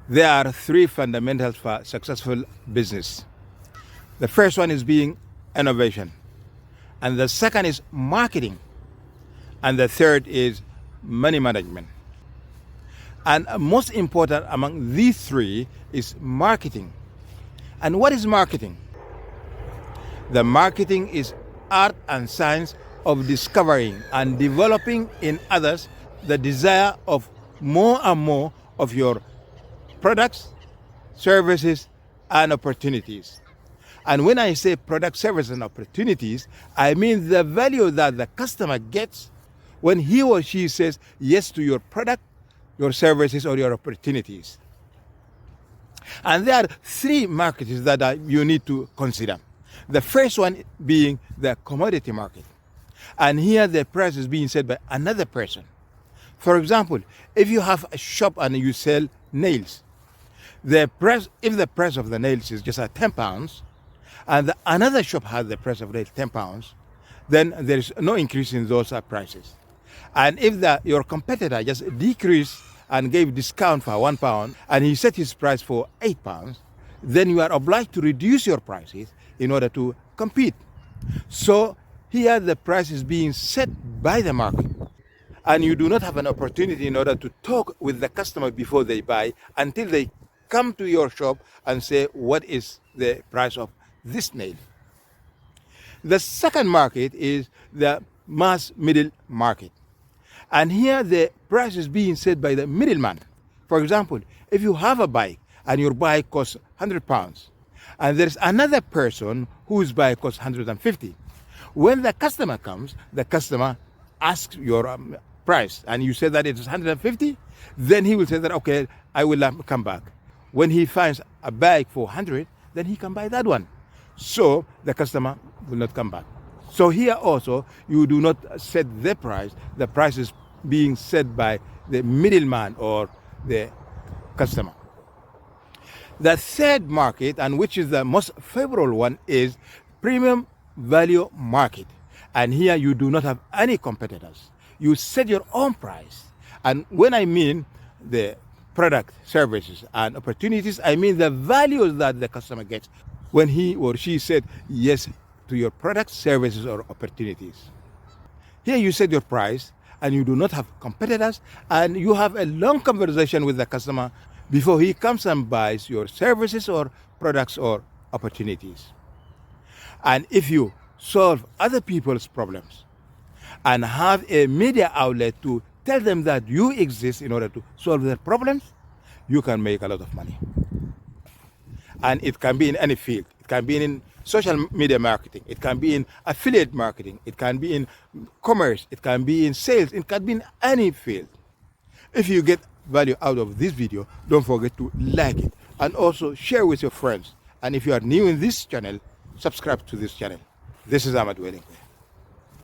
There are three fundamentals for successful business. The first one is being innovation, and the second is marketing, and the third is money management. And most important among these three is marketing. And what is marketing? The marketing is art and science of discovering and developing in others the desire of more and more of your products, services, and opportunities. And when I say product, services, and opportunities, I mean the value that the customer gets when he or she says yes to your product, your services, or your opportunities. And there are three markets that you need to consider. The first one being the commodity market. And here the price is being set by another person. For example, if you have a shop and you sell nails, if the price of the nails is just at £10, and another shop has the price of nails £10, then there is no increase in those prices. And if your competitor just decreased and gave discount for £1, and he set his price for £8, then you are obliged to reduce your prices in order to compete. So here the price is being set by the market, and you do not have an opportunity in order to talk with the customer before they buy until they come to your shop and say, what is the price of this nail? The second market is the mass middle market. And here the price is being set by the middleman. For example, if you have a bike and your bike costs £100, and there's another person whose bike costs £150, when the customer comes, the customer asks your price, and you say that it's £150, then he will say that, okay, I will come back. When he finds a bike for £100, then he can buy that one. So the customer will not come back. So here also, you do not set the price is being set by the middleman or the customer. The third market, and which is the most favorable one, is premium value market. And here you do not have any competitors. You set your own price. And when I mean the product, services, and opportunities, I mean the values that the customer gets when he or she said yes to your products, services, or opportunities. Here you set your price, and you do not have competitors, and you have a long conversation with the customer before he comes and buys your services or products or opportunities. And if you solve other people's problems and have a media outlet to tell them that you exist in order to solve their problems, you can make a lot of money. And it can be in any field. It can be in social media marketing. It can be in affiliate marketing. It can be in commerce. It can be in sales. It can be in any field. If you get value out of this video, don't forget to like it and also share with your friends. And if you are new in this channel, subscribe to this channel. This is Ahmed Welling.